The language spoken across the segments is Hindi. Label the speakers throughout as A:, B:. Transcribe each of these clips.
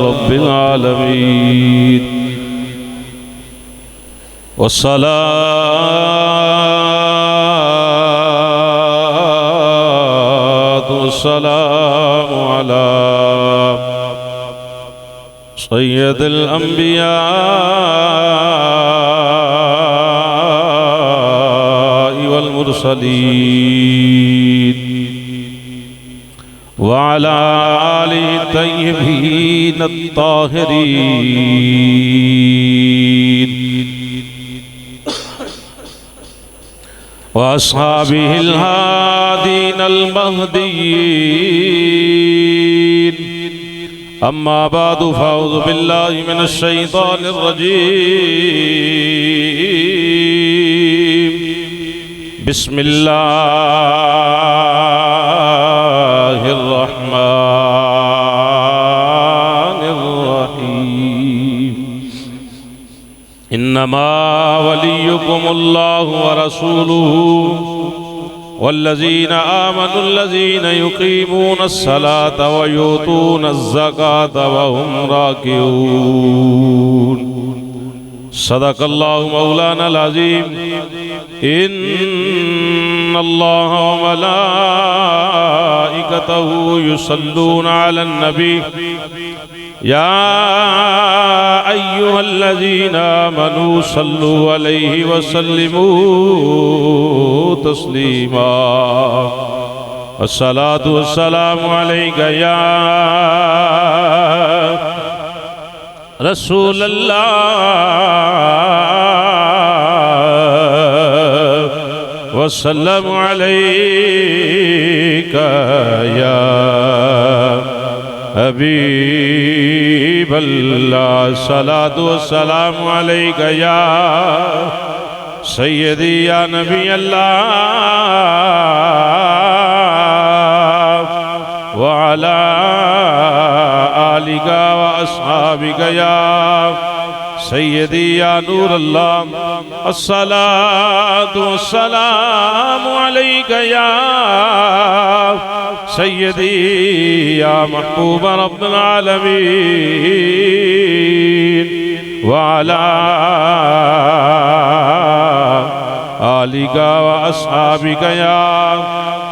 A: रब्बिल आलमीन वस्सलातु वस्सलामु अला सय्यदिल अंबिया वल मुरसलीन वअला आलिहि तय्यबीन अत्ताहिरीन व अस्हाबिहिल हादीनल महदीयीन अम्मा बादु फअऊज़ु बिल्लाहि मिनश शैतानिर रजीम बिस्मिल्लाहिर रहमानिर रहीम इन्नमा वलियुकुमुल्लाहु व रसूलुहु वल्लज़ीना आमनुल्लज़ीना युक़ीमूनस्सलाता व यूतूनज़्ज़काता व हुम राकिऊन सदक़ल्लाहु मौलानाल अज़ीम इन्नल्लाह व मलाइकतहु युसल्लूना अलन नबी या अय्युहल्लज़ीना आमनू सल्लू अलैहि व सल्लिमू तस्लीमा अस्सलातु वस्सलामु अलैका या रसूलल्लाह वस्सलामु अलैका या हबीबल्लाह सलातु वस्सलामु अलैका या सय्यदी या नबी अल्लाह व अला आलिका व अस्हाबिका या सय्यदी या नूर अल्लाह अस्सलातु वस्सलामु अलैका या सय्यदी या महबूब रब्बिल आलमीन व अला आलिका व अस्हाबिका या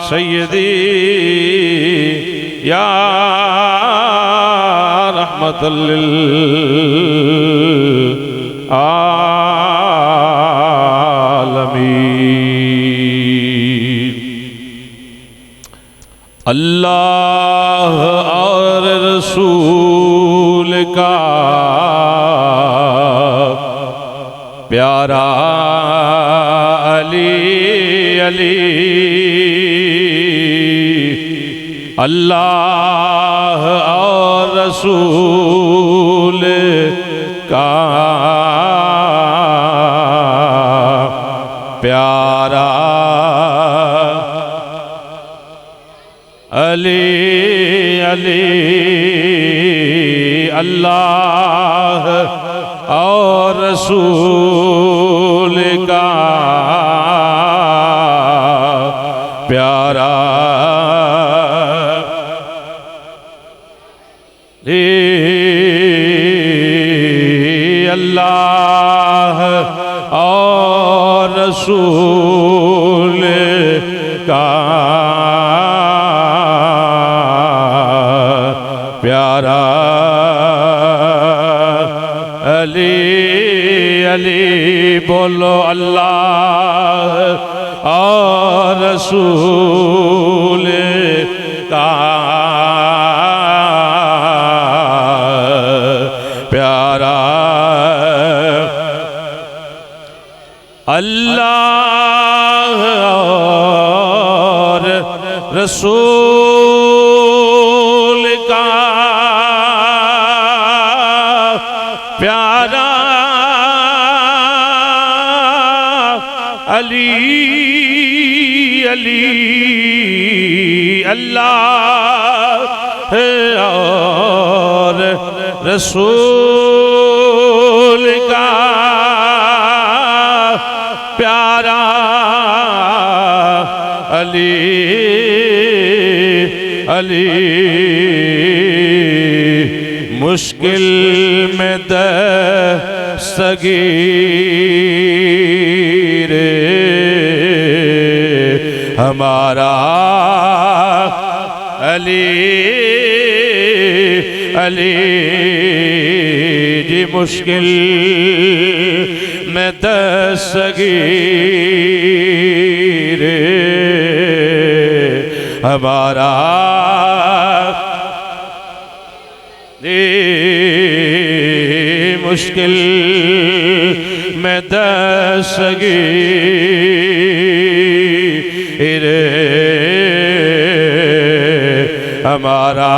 A: सय्यदी या रहमतल लिल आलमीन। अल्लाह और रसूल का प्यारा अली अली अल्लाह और रसूल का प्यारा अली अली अल्लाह और रसूल का प्यारा अल्लाह और रसूल का प्यारा अली अली बोलो अल्लाह और रसूल का प्यारा अल्लाह और रसूल का प्यारा अली अली अल्लाह और रसूल का प्यारा अली अली मुश्किल में दस्तगीर हमारा अली अली जी मुश्किल में दस्तगीर हमारा मुश्किल में दस्तगीर हमारा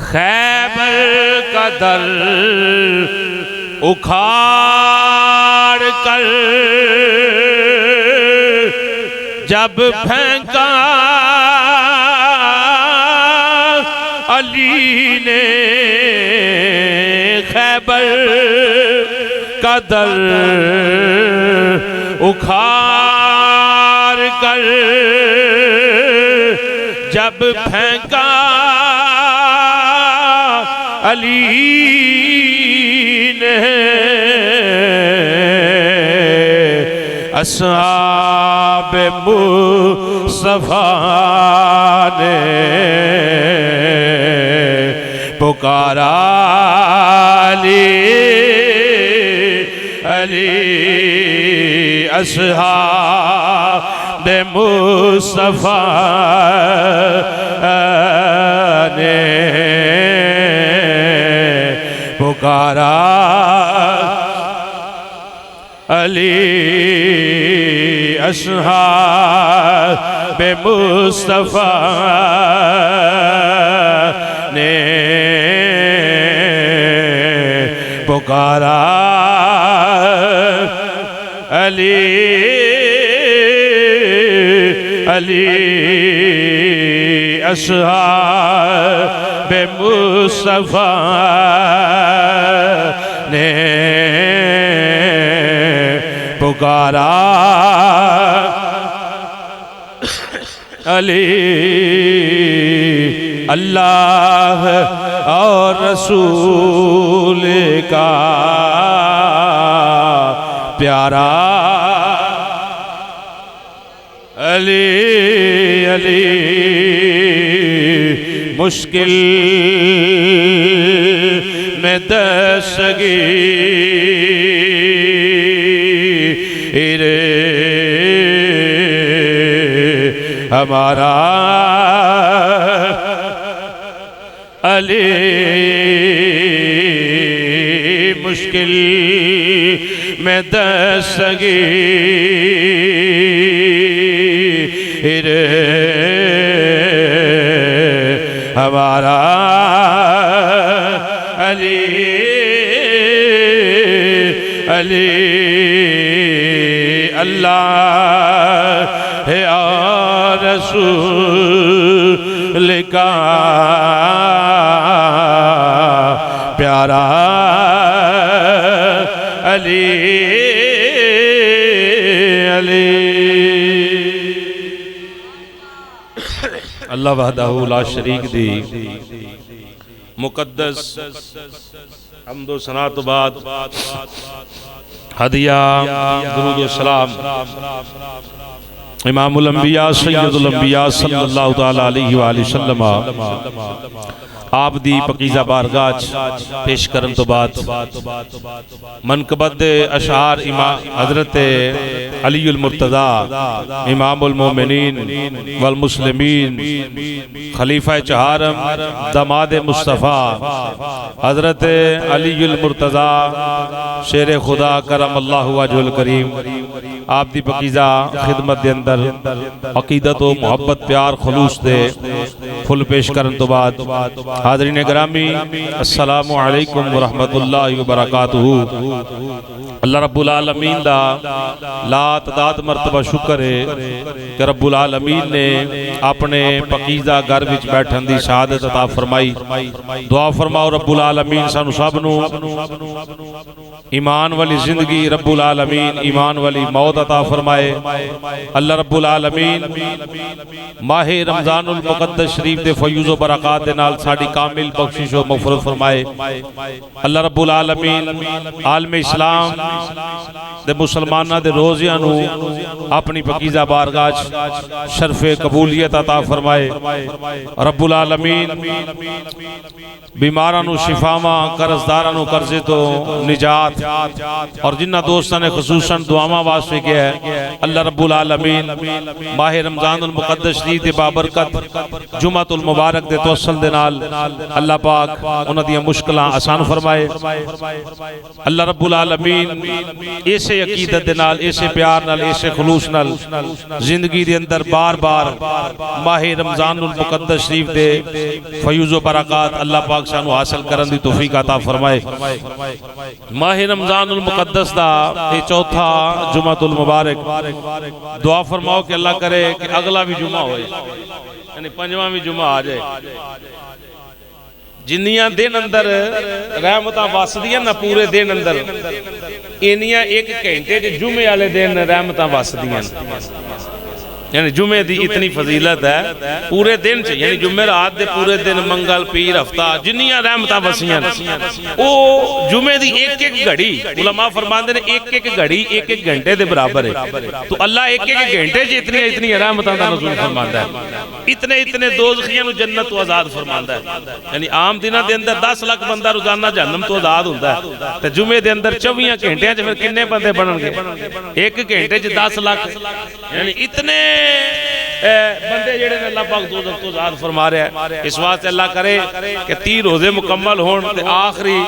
A: खैबर का दर उखाड़ कर जब फेंका अली ने खैबर का दर उखाड़ कर जब फेंका अली ने अस्हाब मुस्तफा ने पुकारा अली अली अस्हाब मुस्तफा ने पुकारा अली अस्हाब मुस्तफा ने पुकारा अली अली अस्हाब मुस्तफा ने पुकारा अली अल्लाह और रसूल का प्यारा अली अली मुश्किल में दस्तगीर हमारा अली मुश्किल में दस्तगीर हमारा अली अली अल्लाह है और रसूल का प्यारा अली अली अल्लाह वहदहू ला शरीक दी मुकद्दस हम्दो सना तो बाद हदिया दुरूद व सलाम इमामुल अंबिया सय्यदुल अंबिया सल्लल्लाहु तआला अलैहि वसल्लम आप दी पकीज़ा बारगाह पेश करन तो बाद मनकबत अशार इमाम हजरत अलीउल मुर्तज़ा इमामुल मोमिनीन वल मुस्लिमीन खलीफा चहारम दामाद मुस्तफ़ा हजरत अलीउल मुर्तज़ा शेर खुदा करम अल्लाहु वजहुल करीम आप दी पकीज़ा खिदमत के अंदर अकीदत व मोहब्बत प्यार खुलूस दे फुल पेश करन तो बाद हाज़रीन गिरामी अस्सलामु अलैकुम व रहमतुल्लाहि व बरकातुहू। अल्लाह रब्बुल आलमीन दा ला तदाद मरतबा शुक्र है कि रब्बुल आलमीन ने अपने पकीज़ा घर विच बैठन दी शहादत अता फरमाई। दुआ फरमाओ रब्बुल आलमीन सानू सब नू ईमान वाली जिंदगी रब्बुल आलमीन ईमान वाली मौत अता फरमाए। अल्लाह रब्बुल आलमीन माह रमजानुल मुक़द्दस शरीफ दे फयूज़ व बरक़ात दे नाल साडी कामिल बख्शिश व मग़फ़िरत फरमाए। अल्लाह रब्बुल आलमीन आलम इस्लाम दे मुसलमानां दे रोज़ियां नूं अपनी पकीज़ा बारगाह च शरफ़े कबूलियत अता फरमाए। रब्बुल आलमीन बीमारां नूं शिफावां, कर्ज़दारां नूं कर्ज़े तो निजात और जिन्ना दोस्तों ने खुसूसन दुआवां वास्ते किया है, अल्लाह रब्बुल आलमीन माह रमजानुल मुक़द्दस शरीफ दे बाबरकत जुमातुल मुबारक दे तवस्सुल दे नाल अल्लाह पाक उन्हां दी मुश्किलां आसान फरमाए। अल्लाह रब्बुल आलमीन ऐसे अकीदत दे नाल, ऐसे प्यार नाल, ऐसे खुलूस नाल जिंदगी दे अंदर बार बार माह रमजानुल मुक़द्दस शरीफ दे फयूज़ व बरक़ात अल्लाह पाक सानू हासिल करन दी तौफीक अता फरमाए। माह रमजानुल मुक़द्दस दा ये चौथा जुमातुल मुबारक, दुआ फरमाओ कि अल्लाह करे कि अगला भी जुमा होए, यानी पंजवां भी जुमा आ जाए। जिन्नियां दिन अंदर रहमतां वसदियां ना पूरे दिन अंदर, इन्नियां एक घंटे च जुमे वाले दिन रहमतां वसदियां, यानी जुमे दी इतनी फजीलत है पूरे दिन च, यानी जुमेरात दे पूरे दिन, मंगल पीर हफ्ता जिन्नियां रहमतां वसियां ओ जुमे दी एक एक घड़ी उलमा फरमांदे ने एक एक घड़ी एक एक घंटे दे बराबर है। तो अल्लाह एक एक घंटे च इतनी इतनी रहमतां दा नज़ूल फरमांदा है, इतने इतने दोज़खियां नूं जन्नत तो आजाद फरमांदा है। यानी आम दिनां दे अंदर 10 लाख बंदा रोजाना जहन्नम तो आजाद हुंदा है, ते जुमे दे अंदर 24 घंटियां च फिर किन्ने बंदे बनणगे? एक घंटे च 10 लाख, यानी इतने बंदे जेड़े ने अल्लाह पाक दोज़ख तो आजाद फरमा रहा है। इस वास्ते अल्लाह करे कि 30 रोजे मुकम्मल होण ते आखिरी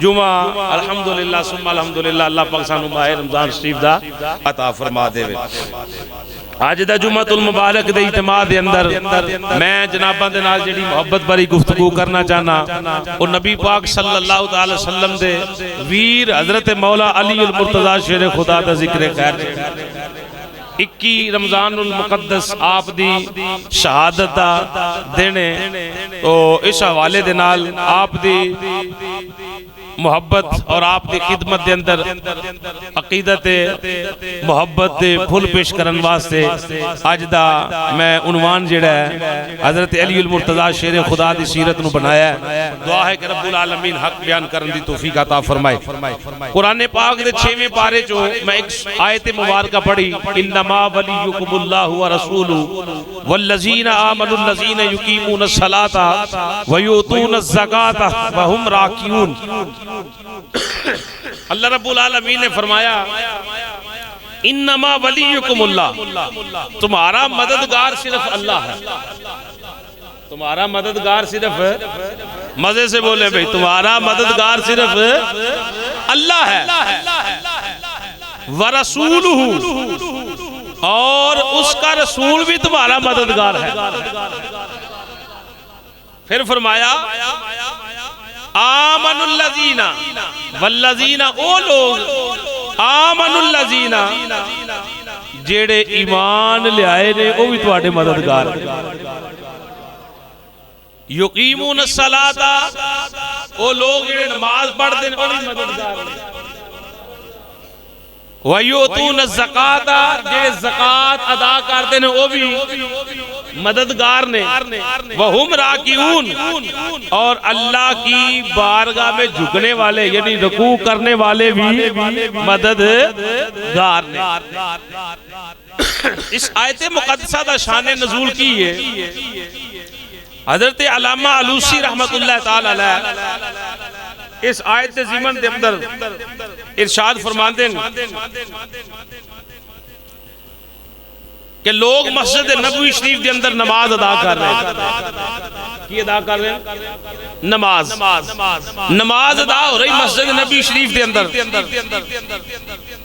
A: जुमा अल्हम्दुलिल्लाह सुम्मा अल्हम्दुलिल्लाह अल्लाह पाक सानू माह रमजान शरीफ दा अता फरमा देवे। अज दा जुमातुल मुबारक दे इज्तिमा दे अंदर मैं जनाबां दे नाल जेड़ी मोहब्बत भरी गुफ्तगू करना चाहना, वो नबी पाक सल्लल्लाहु अलैहि वसल्लम दे वीर हजरत मौला अली उल मुर्तज़ा शेर खुदा दा जिक्र खैर 21 रमजानुल मुक़द्दस आप दी शहादत दा दिन है। तो इस हवाले दे नाल आप दी मोहब्बत और आप दी खिदमत दे अंदर अकीदत मोहब्बत दे फुल पेश करन वास्ते अज दा मैं उन्वान जेड़ा है हजरत अली उल मुर्तज़ा शेर खुदा दी सीरत नूं बनाया है। दुआ है कि रब्बुल आलमीन हक बयान करन दी तौफीक अता फरमाए। कुरान पाक दे 6वें पारे चो मैं एक आयत मुबारका पढ़ी, इन्नमा वलियुकुमुल्लाहु व रसूलुहु वल्लज़ीना आमनुल्लज़ीना युकीमूनस सलाता व यूतूनज़ ज़काता व हुम राकिऊन। अल्लाह रब्बुल आलमीन ने फरमाया इन्नमा वलियुकुमुल्लाह, तुम्हारा मददगार सिर्फ अल्लाह है। तुम्हारा मददगार सिर्फ, मजे से बोले भाई, तुम्हारा मददगार सिर्फ अल्लाह है। व रसूलुहु, और उसका रसूल भी तुम्हारा मददगार है। फिर फरमाया आमनुल्लज़ीना वल्लज़ीना, ओ लोग आमनुल्लज़ीना जेड़े ईमान लियाए ने वो भी तुम्हारे मददगार। युकीमूनस सलाता, वो लोग जेड़े नमाज पढ़ते हैं वो भी मददगार। वयूतूनज़ ज़काता, जेड़े ज़कात अदा करते हैं वो भी मददगार ने। वहुम राकिऊन, और अल्लाह की बारगाह में झुकने वाले यानी रुकू करने वाले भी मददगार ने। इस आयत मुक़द्दसा दा शान नज़ूल की है हज़रत अल्लामा आलूसी रहमतुल्लाह ताला अलैह इस आयत के ज़िमन दे अंदर इरशाद फरमाते हैं कि लोग मस्जिद नबवी शरीफ के अंदर नमाज अदा कर रहे हैं। की अदा कर रहे हैं? नमाज। नमाज अदा हो रही मस्जिद नबवी शरीफ के अंदर।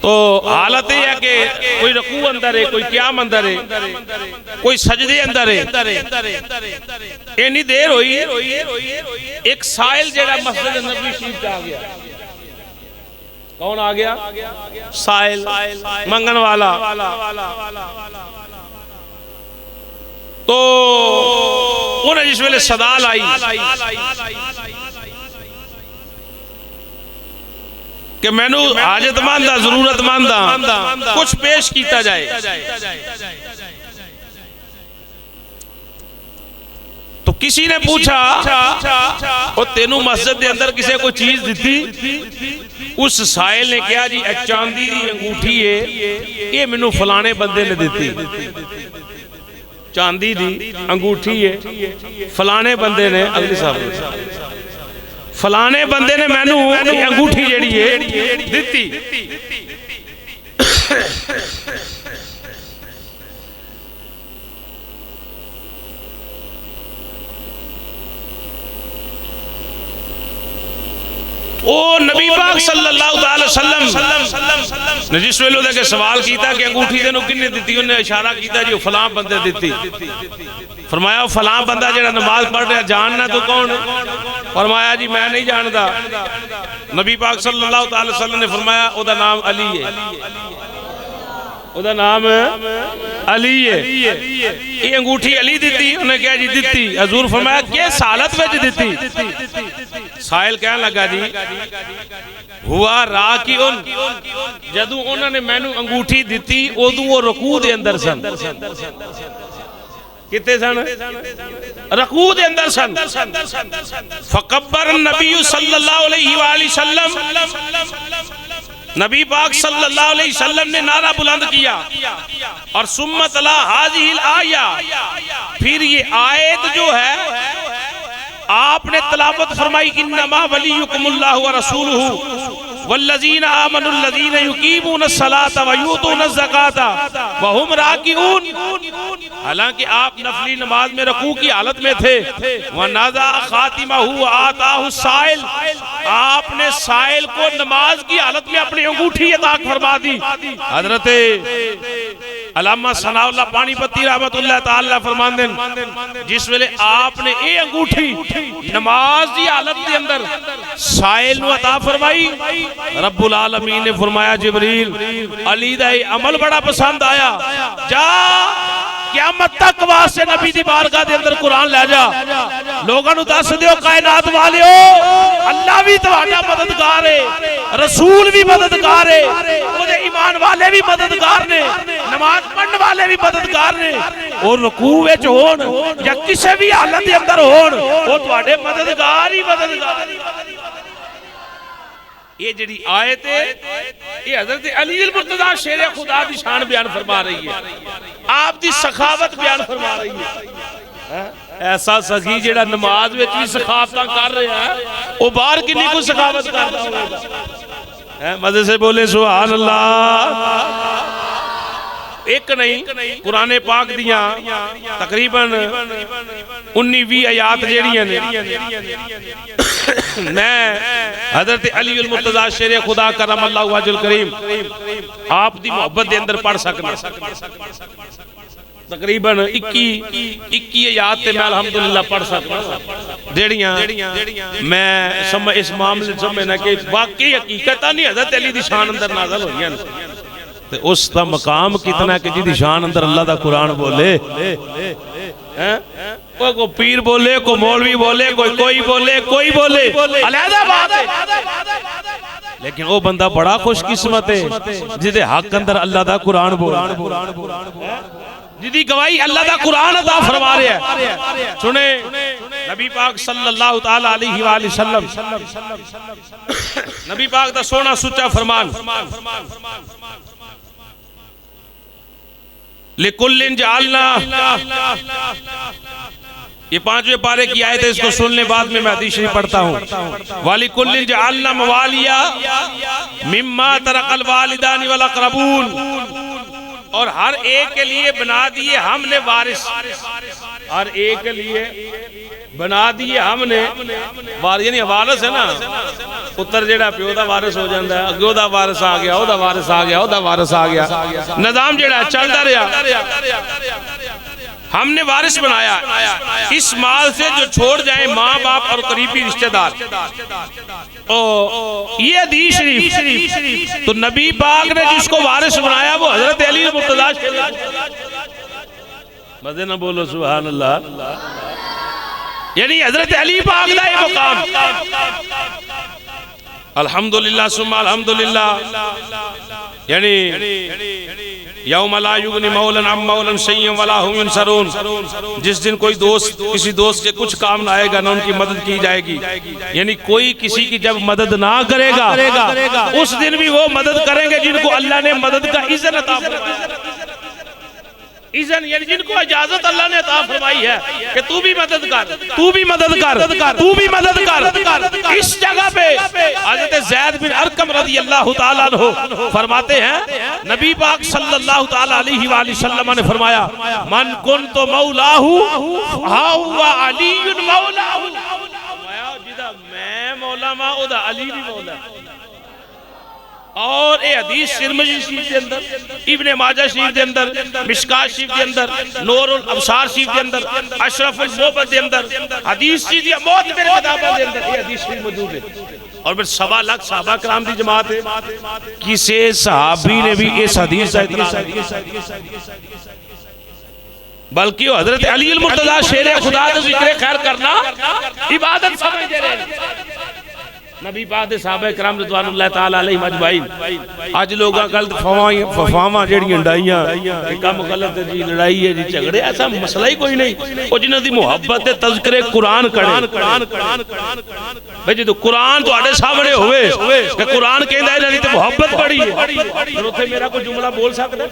A: तो हालत यह है कि कोई रकू अंदर है, कोई क़याम अंदर है, कोई सजदे अंदर है। इतनी देर हुई, एक साइल जेड़ा मस्जिद नबवी शरीफ का आ गया। कौन आ गया? साइल, मंगन वाला। तो उन्हें जिस वेले सदाल आई कि मैनू हाजतमंद जरूरतमंद कुछ पेश किया जाए। तो किसी ने पूछा और तेनू मस्जिद के अंदर किसी कोई चीज दी? उस साहिल ने कहा जी चांदी की अंगूठी है, ये मैनू फलाने बंदे ने दी। चांदी की अंगूठी है, फलाने बंदे ने, अगली साहब फलाने बंदे ने मैनू अंगूठी जेड़ी है दी। ओ नबी पाक सल्लल्लाहु अलैहि वसल्लम ने जिस वेले के सवाल किया कि अंगूठी तेनू किन्ने दी, उन्हें इशारा किया जी फलां बंदे दी। फरमाया फलां बंदा जेड़ा नमाज पढ़ रहा जानना तू कौन? फरमाया जी मैं नहीं जानता। नबी पाक सल्लल्लाहु अलैहि वसल्लम ने फरमाया ओदा नाम अली है, ओदा नाम अली है। ये अंगूठी अली दी? उन्हें क्या जी दी? हजूर फरमाया किस हालत में दी? साहिल कहने लगा जी हुआ राह की उन जदू उन्होंने मैनू अंगूठी दी उदू वो रुकू दे अंदर सन। कितने सन? रुकू दे अंदर सन। फकब्बर नबी सल्लल्लाहु अलैहि वसल्लम, नबी पाक सल्लल्लाहु अलैहि वसल्लम ने नारा बुलंद किया और सुम्मा तला हाज़िहिल आया, फिर ये आयत जो है आपने तलावत फरमाई इन्नमा वलियुकुमुल्लाहु व रसूलुहु वल्लज़ीना आमनुल्लज़ीना युकीमूनस सलाता व यूतूनज़ ज़काता व हुम राकिऊन। हालांकि आप नफली नमाज में रुकू की हालत में थे। व नाज़ा खातिमहु आताहु साइल, आपने साइल को नमाज की हालत में अपनी अंगूठी अता फरमा दी। हजरत अल्लामा सनाउल्लाह पानीपती रहमतुल्लाह तआला फरमांदे जिस वेले आपने ये अंगूठी नमाज की हालत के अंदर साइल नू अता फरमाई, रब्बुल आलमीन ने फरमाया जिब्रील अली दा अमल बड़ा पसंद आया, जा क़यामत तक वास्ते नबी दी बारगाह दे अंदर कुरान ले जा, लोगों नू दस दियो कायनात वालियो अल्लाह भी तुहाडा मददगार है, रसूल भी मददगार है, ओदे ईमान वाले भी मददगार ने, नमाज पढ़ने वाले भी मददगार ने, और रुकू विच होण या किसी भी हालत दे अंदर होण वो तुहाडे मददगार ही मददगार। ये जड़ी आयत है ये हजरत अली अल मुर्तजा शेर खुदा दी शान बयान फरमा रही है, आप दी सखावत बयान फरमा रही है। ऐसा सखी जेड़ा नमाज विच भी सखावतां कर रहा है वो बाहर किन्नी को सखावत करदा होगा। मजे से बोले सुभान अल्लाह। एक नहीं कुरान पाक दियां तकरीबन 19-20 आयात जेड़ियां ने मैं हजरत अली अल मुर्तजा शेर खुदा करमल्लाहु वजहुल करीम आप दी मोहब्बत दे अंदर पढ़ सकना। तकरीबन 21 आयात ते मैं अल्हम्दुलिल्लाह पढ़ सकता जेड़ियां मैं समझ इस मामले समझना कि वाकई हकीकत नहीं हजरत अली दी शान अंदर नाज़िल होईयां ते उसका मकाम कितना कि जिदी शान अंदर अल्लाह दा कुरान बोले हैं, को पीर बोले, को मौलवी बोले, कोई बोले, कोई बोले, अलहदा बात है। लेकिन वो बंदा बड़ा खुशकिस्मत है जिदे हक अंदर अल्लाह दा कुरान बोल, जिदी गवाही अल्लाह दा कुरान अता फरमा रहा है। सुने नबी पाक सल्लल्लाहु तआला अलैहि वसल्लम, नबी पाक दा सोना सुच्चा फरमान लिकुल्लिन जालना, ये 5वें पारे की आयत है, इसको सुनने बाद में मैं हदीस शरीफ पढ़ता हूँ। वालिकुल्लिन जालना मवालिया मिम्मा तरकल वालिदानी वल अक़रबून, और हर एक के लिए बना दिए हमने वारिस, हर एक के लिए बना दिए हमने वारिस, यानी वारिस है ना, पुत्र जेड़ा प्यो दा वारिस हो जाता है, अगे ओदा वारिस आ गया, ओदा वारिस आ गया, ओदा वारिस आ गया, निजाम जेड़ा चलता रहा। हमने वारिस बनाया इस माल से जो छोड़ जाए माँ बाप और करीबी रिश्तेदार। ये हदीस शरीफ तो नबी पाक ने जिसको वारिस बनाया वो हजरत अली मुर्तज़ा। मजे ना बोलो सुभान अल्लाह। यानी हजरत अली पाक दा ये मुकाम अल्हम्दुलिल्लाह सुम्मा अल्हम्दुलिल्लाह, यानी यौम ला युगनी मौलन अम मौलन शय्यन वला हुम युनसरून, जिस दिन कोई दोस्त किसी दोस्त के कुछ काम ना आएगा ना उनकी मदद की जाएगी। यानी कोई किसी की जब मदद ना करेगा उस दिन भी वो मदद करेंगे जिनको अल्लाह ने मदद का इज़्ज़त अता फरमाया। इज़्ज़त यानी जिनको इजाजत अल्लाह ने अता फरमाई है कि तू भी मदद कर, तू भी मदद कर, तू भी मदद कर। इस जगह पे हज़रत ज़ैद बिन अरकम रज़ियल्लाहु ताला अन्हु फरमाते हैं, नबी पाक सल्लल्लाहु ताला अलैहि वसल्लम ने फरमाया, मन कुन्तु मौलाहु फ़हुवा अलीयुन मौलाहु, जिदा मैं मौला वा ओदा अली भी मौला। और ये हदीस तिरमिज़ी शरीफ के अंदर, इब्ने माजा शरीफ के अंदर, मिशकात शरीफ के अंदर, नूरुल अबसार शरीफ के अंदर, अशरफुल मोहब्बत के अंदर, हदीस दी मौत मेरे किताबों के अंदर ये हदीस शरीफ मौजूद है। और फिर 1.25 लाख सहाबा कराम दी जमात है, किसी सहाबी ने भी इस हदीस का इतराज़ नहीं किया, बल्कि हजरत अली अल मुर्तज़ा शेर खुदा का जिक्र खैर करना इबादत समझ रहे। नबी पाक दे सहाबा किराम रिज़वानुल्लाह ताला अलैहिम अजमाइन। आज लोग गलत फवावां जेड़ियां डाइयां कि काम गलत है जी, लड़ाई है जी, झगड़े, ऐसा मसला ही कोई नहीं। ओ जिन्हां दी मुहब्बत दे तज़किरे कुरान करे भाई, जो कुरान तुहाडे सामने होवे कि कुरान कहंदा है इन्हां दी ते मुहब्बत बड़ी है, फिर उत्थे मेरा कोई जुमला बोल सकदा,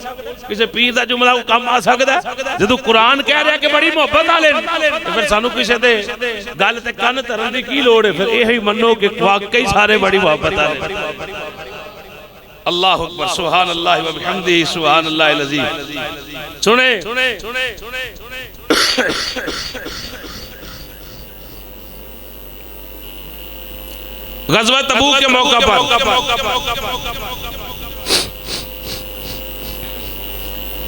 A: किसी पीर दा जुमला को काम आ सकदा। जदों कुरान कह रहा कि बड़ी मुहब्बत वाले ते फिर सानू किसी दे गल ते कन्न धरन दी की लोड़ है? फिर यही मन्नो कि कई सारे बड़ी मोहब्बत आ रहे। अल्लाहु अकबर, सुभान अल्लाह व बिहम्दिही, सुभान अल्लाहिल अज़ीम। सुने ग़ज़वा तबूक के मौका पर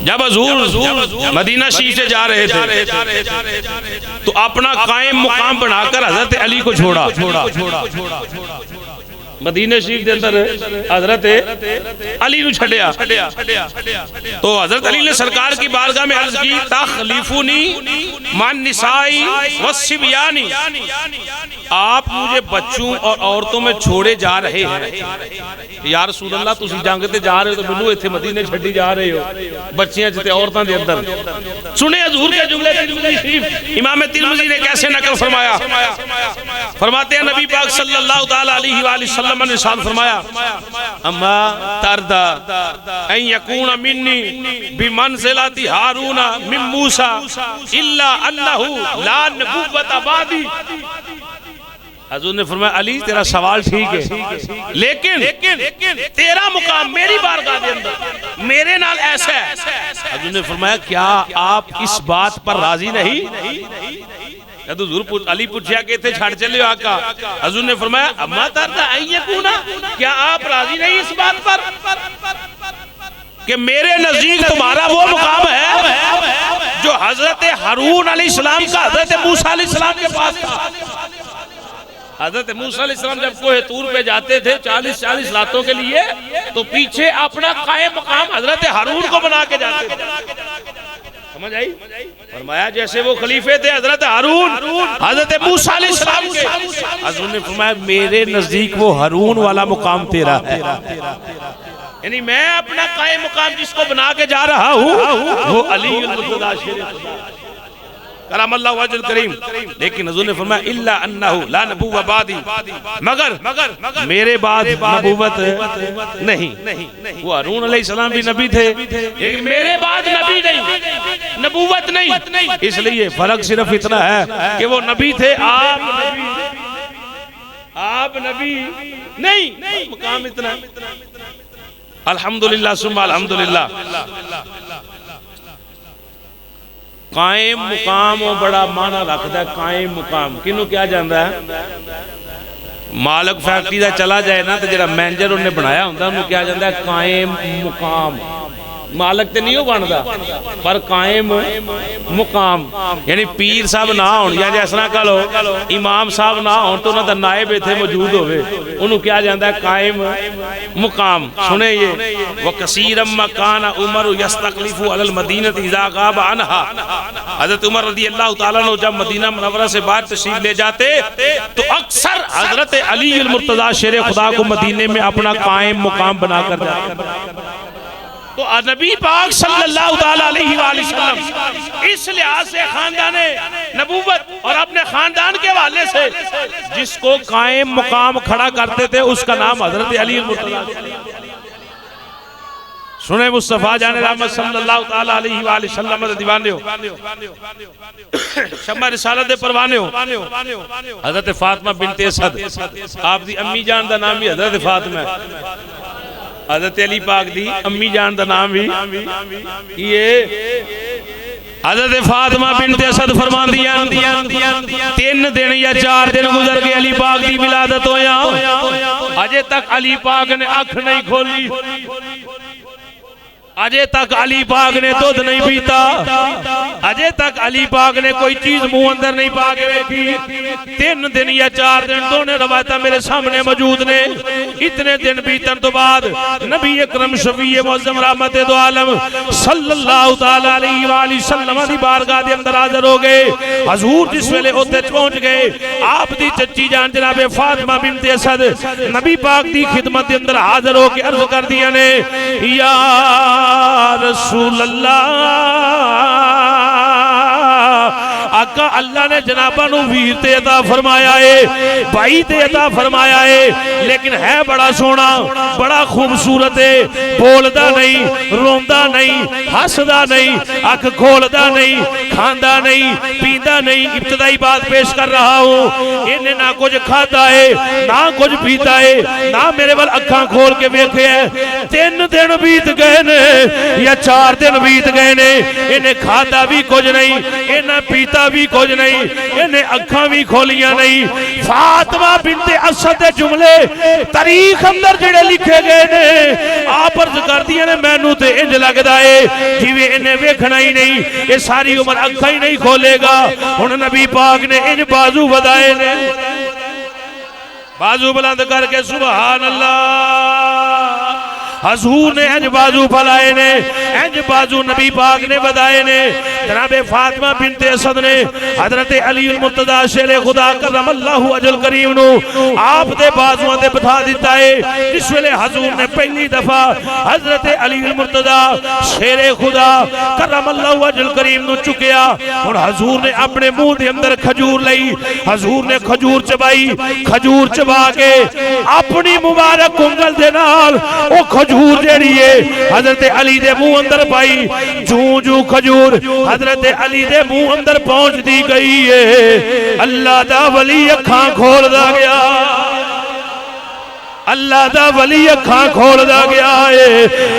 A: जब हुज़ूर मदीना शरीफ से जा रहे थे तो अपना कायम मुकाम बनाकर हजरत अली को छोड़ा। मदीना शरीफ के अंदर हजरत अली नु छड़िया। तो हजरत अली ने सरकार की बारगाह में अर्ज की, तखलीफुनी मान निसाई वस्सिबियानी, आप मुझे बच्चों और औरतों में छोड़े जा रहे हैं। या रसूल अल्लाह, तुसी जंग ते जा रहे हो तो मैनू इत्थे मदीने छड्डी जा रहे हो, बच्चियां ते औरतां दे अंदर। सुने हुजूर के जुमले तिरमिज़ी शरीफ इमाम तिरमिज़ी ने कैसे नकल फरमाया। फरमाते हैं नबी पाक सल्लल्लाहु ताला अलैहि वसल्लम ने साथ फरमाया, अम्मा तरदा अन यकून मिन्नी बिमंज़िलति हारूना मिन मूसा इल्ला अन्नहु ला नबुव्वत बादी। हजूर ने फरमाया, अली तेरा सवाल ठीक है, लेकिन तेरा मुकाम मेरी बारगाह के अंदर मेरे नाल ऐसा है। हजूर ने फरमाया, क्या आप इस बात पर राजी नहीं? अली पूछा कि थे छड़ चले आका। हजूर ने फरमाया, अम्मा तरदा अन यकूना, क्या आप राजी नहीं इस बात पर कि मेरे नजदीक तुम्हारा वो मुकाम है जो हजरत हारून अलैहिस्सलाम का हजरत मूसा अलैहिस्सलाम के पास था। हजरत मूसा अलैहिस्सलाम जब कोहे तूर पे जाते थे 40-40 रातों के लिए, तो पीछे अपना कायम मुकाम हजरत हारून को बना के जाते थे। समझ आई? फरमाया जैसे वो खलीफे थे हजरत हारून हजरत मूसा अलैहिस्सलाम के, हजूर ने फरमाया मेरे नजदीक वो हारून वाला मुकाम तेरा है। यानी मैं अपना कायम मुकाम जिसको बना के जा रहा हूँ वो अली अल मुर्तज़ा शेर करमल्लाहु वजहुल करीम। लेकिन हजूर ने फरमाया, इल्ला अन्नहु ला नबुव्व बादी, मगर मेरे बाद नबूवत नहीं। वो हारून अलैहिस्सलाम भी नबी थे, लेकिन मेरे बाद नबी नहीं, नबूवत नहीं। इसलिए फर्क सिर्फ इतना है कि वो नबी थे, आप नबी नहीं। मुकाम इतना। अल्हम्दुलिल्लाह सुम्मा अल्हम्दुलिल्लाह। कायम मुकाम बड़ा माना रखता है। कायम मुकाम किनू क्या जाता है? मालक फैक्ट्री का चला जाए ना तो जरा मैनेजर उन्हें बनाया होंदा उन्हें क्या जाता है? कायम मुकाम। मालक तो नहीं हो बनता पर कायम मुकाम यानी पीर साहब ना हो या जिस तरह कह लो इमाम साहब ना हो तो उन्होंने नायब इतने मौजूद होवे उन्होंने क्या जाता है कायम मुकाम। सुने ये वो कसीरम मकान उमर यस्तकलिफु अलल मदीनत इज़ा गाब अनहा। हजरत उमर रज़ी अल्लाह तआला अन्हु जब मदीना मुनव्वरा से बाहर तशरीफ ले जाते तो अक्सर हजरत अली अल मुर्तज़ा शेर खुदा को मदीने में अपना कायम मुकाम बनाकर जाते। तो नबी पाक सल्लल्लाहु ताला अलैहि वसल्लम इस लिहाज से खानदान नबूवत और अपने खानदान के हवाले से जिसको कायम मुकाम खड़ा करते थे उसका नाम हजरत अली मुर्तज़ा। सुने मुस्तफा जाने रहमत सल्लल्लाहु ताला अलैहि वसल्लम दे दीवाने हो शम्मा रिसालत दे परवाने हो हजरत फातिमा बिनत असद आप दी अम्मी जान दा नाम भी हजरत फातिमा है। हजरत अली पाक दी अम्मी जान दा नाम भी ये हजरत फातिमा बिनत असद फरमांदियां 3 दिन या 4 दिन गुजर गए अली पाक दी विलादत होया अजे तक अली पाक ने अख नहीं खोली अजे तक अली पाक ने दूध नहीं पीता अजे तक अली पाक ने कोई चीज मुंह अंदर नहीं पा के देखी। 3 दिन या 4 दिन दोनों रवायत मेरे सामने मौजूद ने। इतने दिन बीतने तो बाद नबी अकरम शफीए मुअज़्ज़म रहमत दो आलम सल्लल्लाहु ताला अलैहि वसल्लम दी बारगाह दे अंदर हाजिर हो गए। हुजूर जिस वेले उत्थे पहुंच गए आप दी चच्ची जान जनाब फातिमा बिनत असद नबी पाक दी खिदमत दे अंदर हाजिर होके अर्ज कर दिया ने या रसूल अल्लाह आका अल्लाह ने जनाबा नू वीर ते अता फरमाया है भाई ते अता फरमाया है लेकिन है बड़ा सोना बड़ा खूबसूरत है बोलदा नहीं रोंदा नहीं हसदा नहीं अख खोलदा नहीं खांदा नहीं पींदा नहीं। इब्तदाई बात पेश कर रहा हूँ इन्हें ना कुछ खाता है ना कुछ पीता है ना मेरे वाल अखा खोल के वेखे है। 3 दिन बीत गए ने या 4 दिन बीत गए ने इन्हें खाता भी कुछ नहीं इन्हें पीता भी कुछ नहीं इन्हें अखा भी खोलियां नहीं। फातिमा बिनत असद दे जुमले तारीख अंदर जेड़े लिखे गए ने आप अर्ज करदियां ने मैनू ते इंज लगदा है जिवें इन्हें वेखना ही नहीं ये सारी उम्र अखा ही नहीं खोलेगा। हुण नबी पाक ने इंज बाजू वधाए ने बाजू बुलंद करके सुभान अल्लाह हुजूर ने इंज बाजू फैलाए ने इंज बाजू नबी पाक ने वधाए ने। जनाबे फातिमा बिनत असद ने हजरत अली मुर्तज़ा शेर खुदा करमल्लाहु वजह करीम नु आप दे बाजुआं ते बिठा दिता है। जिस वेले हुजूर ने पहली दफा हजरत अली मुर्तज़ा शेर खुदा करमल्लाहु वजह करीम नु चुकिया और हुजूर ने अपने मुंह दे अंदर खजूर लई हुजूर ने खजूर चबाई खजूर चबा के अपनी मुबारक उंगल दे नाल ओ खजूर जेड़ी है हजरत अली दे मुंह अंदर पाई। जू जू खजूर हजरत अली दे मुंह अंदर पहुंच दी गई है अल्लाह दा वली अखां खोलदा गया अल्लाह दा वली अखां खोलदा गया है।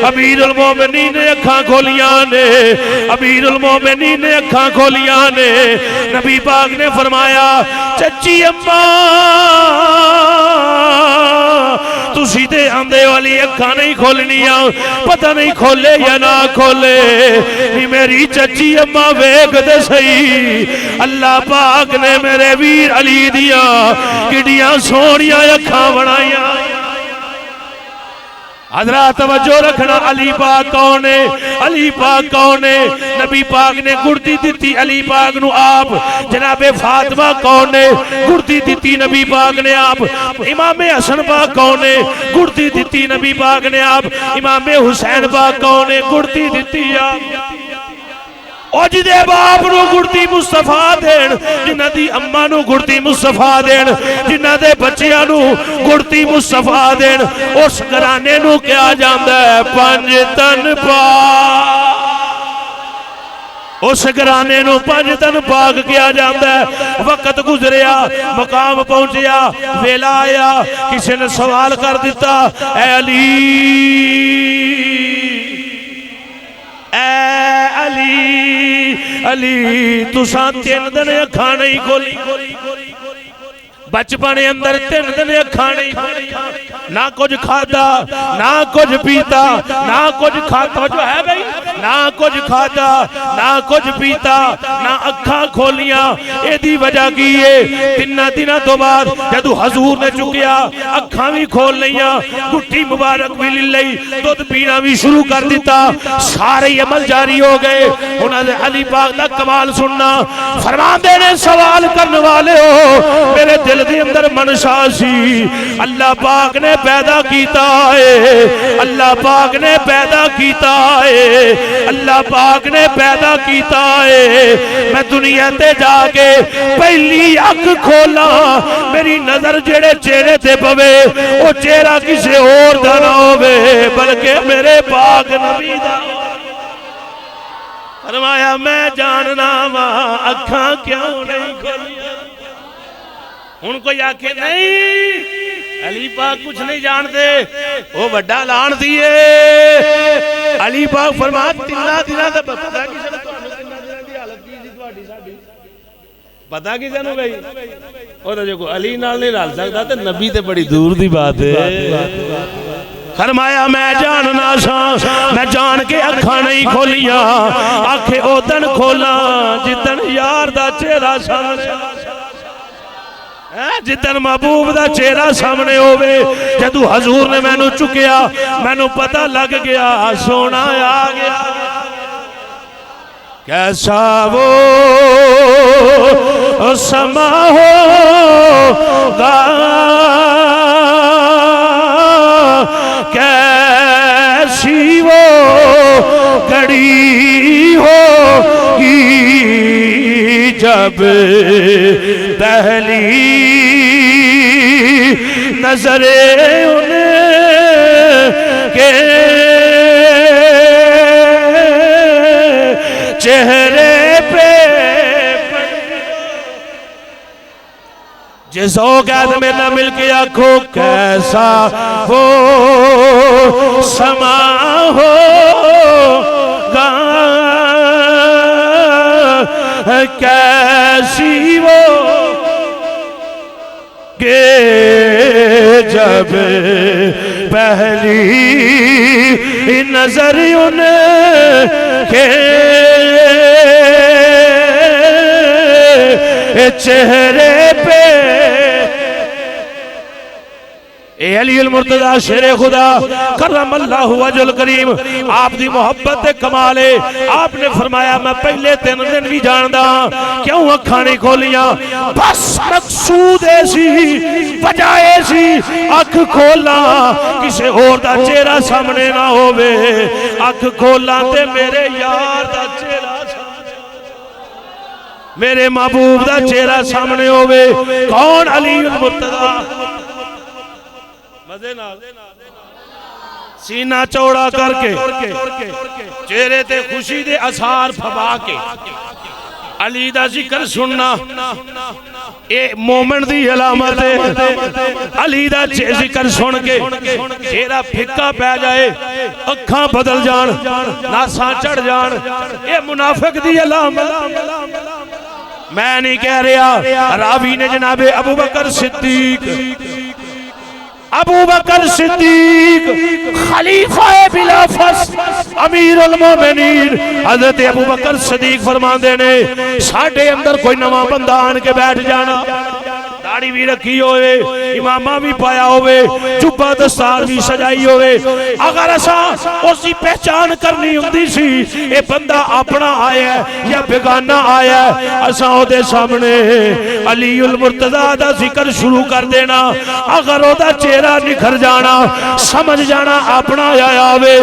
A: अमीरुल मोमिनीन ने अखां खोलियां ने अमीरुल मोमिनीन ने अखां खोलियां ने। नबी पाक ने फरमाया चची अम्मा तुसी ते आंदे वाली अखा नहीं खोलनिया पता नहीं खोले या ना खोले मेरी चची अम्मा वेख दे सही अल्लाह पाक ने मेरे वीर अली दिया किडियां सोहणियां अखा बनाईया। हजरत तवज्जो रखना अली पाक कौन है अली पाक कौन है। नबी पाक ने गुड़ती दी अली पाक नु आप जनाबे फातिमा कौन है गुड़ती दी नबी पाक ने आप। इमामे हसन पाक कौन है गुड़ती दी नबी पाक ने आप। इमामे हुसैन पाक कौन है गुड़ती दी आप। जिदे बाप नू गुड़ती मुस्तफा देन जिन्हां दी अम्मा नू गुड़ती मुस्तफा देन जिन्हां दे बच्चियां नू गुड़ती मुस्तफा देन उस घराने नू क्या जांदा है 5 तन पाक। उस घराने नू 5 तन पाक किया जाता है। वक्त गुजरिया मकाम पहुंचया वेला आया किसी ने सवाल कर दिता ऐ अली अली तुसा 3 दिन अखा नहीं खोली बचपन अंदर 3 दिन अखां नहीं खोलियां, ना कुछ खादा ना कुछ पीता, ना कुछ खाता जो है भाई, ना कुछ खादा ना कुछ पीता, ना अखां खोलियां। एदी वजह की है 3 दिनों तो बाद जदू हजूर ने चुकिया अखां भी खोल लिया, गुट्टी मुबारक भी ले ली, दुध पीना भी शुरू कर दिता, सारे अमल जारी हो गए। उन्होंने अली पाक का कमाल सुनना, फरमाते ने सवाल करने वाले हो मेरे दिल के अंदर मनशा सी, अल्लाह पाक ने पैदा कीता है, अल्लाह पाक ने पैदा कीता है, अल्लाह पाक ने पैदा कीता है। मैं दुनिया ते जाके पहली अख खोला, मेरी नजर जेड़े चेहरे ते पवे वो चेहरा किसी और दा ना होवे बल्कि मेरे पाक नबी दा। फरमाया मैं जानना वा अखां क्यों नहीं खोलियां। हुण कोई आखे नहीं अली पाक कुछ नहीं जानते, वो बड़ा लानती है। अली पाक फरमा 3 दिनों का पता किसी ने तुहानू 3 दिनों की हालत की सी तुहाडी साडी पता किसी नूं भाई, वो तो जो अली नाल नहीं रल सकदा ते नबी ते बड़ी दूर दी बात है। फरमाया मैं जानना सा, मैं जान के अखां नहीं खोलियां, आखे ओदन खोला जिदन यार दा चेहरा सामने, जिदन महबूब दा चेहरा सामने होवे। जदू हजूर ने मैनू चुकिया मैनू पता लग गया सोना आ गया। कैसा वो समा होगा, कैसी वो घड़ी होगी जब पहली नजरे उनके चेहरे पे जिस औकात में न मिल के आखो कैसा हो समा होगा, कैसी वो के जब पहली नजर उनके चेहरे पे। अली मुर्तजा शेरे खुदा करमल्लाहु वजहुल करीम आप दी मोहब्बत कमाले। आपने फरमाया मैं पहले 3 दिन भी जानदा क्यों अखां नहीं खोलियां, बस मकसूद ऐसी वजह ऐसी अख खोला किसी और दा चेहरा सामने ना होवे, अख खोला ते मेरे यार दा चेहरा मेरे महबूब दा चेहरा सामने होवे। कौन अली मुर्तजा मजे नाल सीना चौड़ा करके चेहरे ते खुशी दे आसार फबा के अली दा जिक्र सुनना ए मोमेंट दी अलामत है। अली दा जिक्र सुन के चेहरा फिक्का पै जाए, अखां बदल जान, नासां चढ़ जान, ए मुनाफिक दी अलामत। मैं नहीं कह रहा, रावी ने जनाबे अबू बकर सिद्दीक खलीफा बिलाफस अमीरुल मोमिनीन हजरत अबू बकर सिद्दीक फरमाते ने साडे अंदर कोई नवा बंदा आन के बैठ जाना, दाढ़ी भी रखी होवे, इमामा भी पाया होवे, जुब्बा दस्तार भी सजाई होवे, अगर असा उसकी पहचान करनी हुंदी सी ये बंदा अपना आया या बेगाना आया, असा ओदे सामने अलीउल मुर्तजा दा जिक्र शुरू कर देना। अगर ओदा चेहरा निखर जाना समझ जाना अपना आया वे,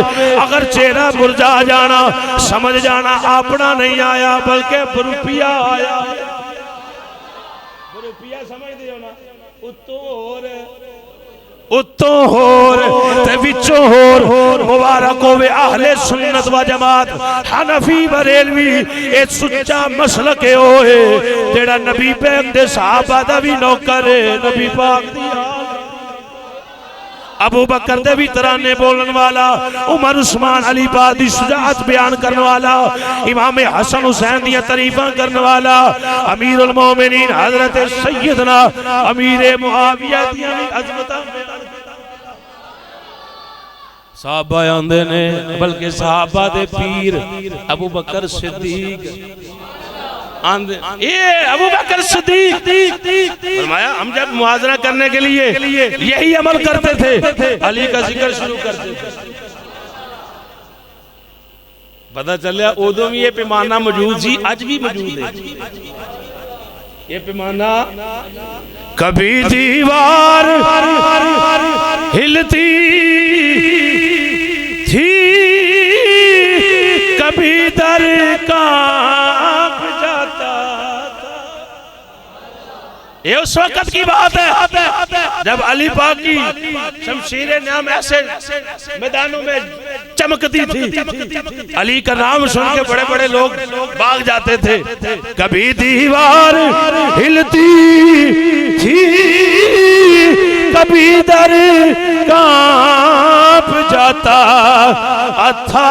A: अगर चेहरा मुरझा जाना समझ जाना अपना नहीं आया बल्कि बरुपिया आया। बरुपिया समझदे हो ना, उत्तों होर ते विचों होर मुबारक होवे अहले सुन्नत व जमात हनफी बरेलवी ए सुच्चा मसलक होए जेड़ा नबी पाक दे सहाबा दा भी नौकर है, नबी पाक दी अबू बकर दे भी तराने बोलन वाला, उमर उस्मान अली पाक दी शुजाअत बयान करने वाला, इमाम हसन हुसैन दी तारीफां करने वाला, अमीरुल मोमिनीन हजरत सैयदना अमीर मुआविया दी अजमतां साहबा आंदे ने, बल्कि साहबा दे पीर अबू बकर सिद्दीक आंदे, ये अबू बकर सिद्दीक फरमाया हम जब मुआज़रा करने के लिए यही अमल करते थे, अली का जिक्र शुरू करते थे। पता चलिया उदों भी ये पैमाना मौजूद सी, आज भी मौजूद है ये पैमाना। कभी दीवार हिलती थी, कभी दर कांप जाता था। ये उस वक्त की बात है जब अली पाक की शमशीर नाम ऐसे मैदानों में चमकती थी, अली का नाम सुन के बड़े बड़े लोग भाग जाते थे। कभी दीवार हिलती थी, कभी दर कांप जाता था,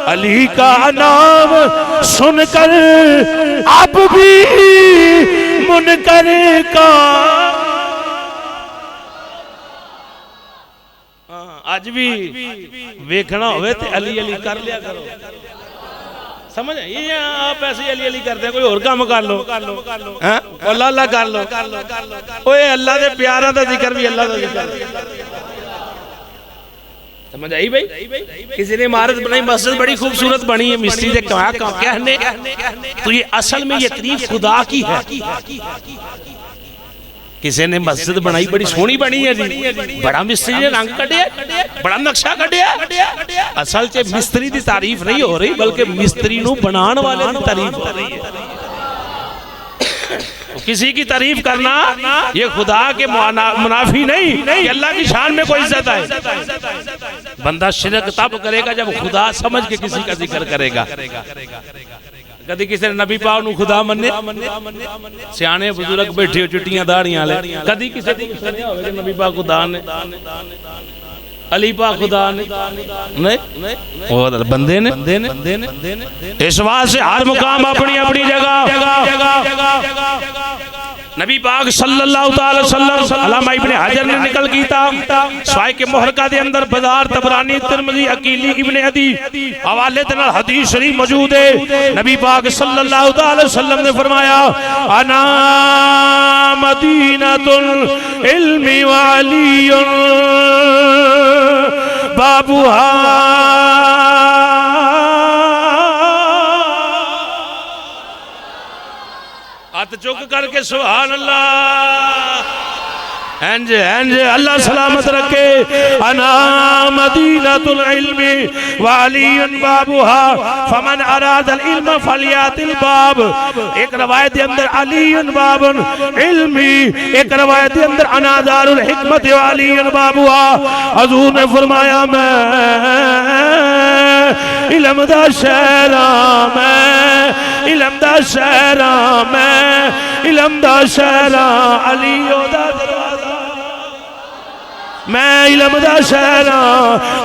A: अली का नाम सुनकर अब भी मुनकर का। आज भी वेखना होवे ते अली अली कर लिया करो, समझ ये आप ऐसे अली अली करते हैं, कोई और काम कर लो, हैं अल्लाह अल्लाह कर लो, ओए अल्लाह दे प्यारा दा जिक्र भी अल्लाह दा जिक्र, समझ आई भाई। किसी ने इमारत बनाई, मस्जिद बड़ी खूबसूरत बनी है, मिस्त्री ने कहा कहने तो ये असल में ये तारीफ खुदा की है। किसी ने मस्जिद बनाई बड़ी सोहनी बनी है जी, बड़ा मिस्त्री ने रंग कटिया, बड़ा नक्शा कटिया, असल च मिस्त्री की तारीफ नहीं हो रही, बल्कि मिस्त्री नू बनाने वाले की तारीफ हो रही है। किसी की तारीफ करना ये खुदा के मुनाफी नहीं कि अल्लाह की शान में कोई इज्जत है। बंदा शिरक तब करेगा जब खुदा समझ के किसी का जिक्र करेगा। कभी किसी ने नबी पाक नू खुदा मन्ने, सियाने बुजुर्ग बैठे हो चुटियां दाड़ियां वाले, कभी किसी ने नबी पाक खुदा ने, अली पाक खुदा ने नहीं, और बंदे ने। इस बात से हर मुकाम अपनी अपनी जगह। नबी पाक सल्लल्लाहु अलैहि वसल्लम अल्लामा इब्ने हजर ने निकल कीता स्वाय के मुहरका दे अंदर बाजार तबरानी तिरमिजी अकीली इब्ने अदी हवाले ते नाल हदीस शरीफ मौजूद है। नबी पाक सल्लल्लाहु अलैहि वसल्लम ने फरमाया, अना मदीनतुल इल्मी व अलीयुन बाबुहा। हाथ चुक करके सुभान अल्लाह, एंज अल्लाह सलामत रखे। अना मदीनतुल इल्मी व अलीयुन बाबुहा फमन अरादल इल्म फलियातिल बाब। एक रवायत के अंदर अलीयुन बाबुन इल्मी, एक रवायत के अंदर अना दारुल हिकमत व अलीयुन बाबुहा। हुजूर ने फरमाया मैं इल्म दा शहरा, मैं इल्म दा शहरा, मैं इल्म दा शहरा, अली दा मैं इल्म दा शहरा,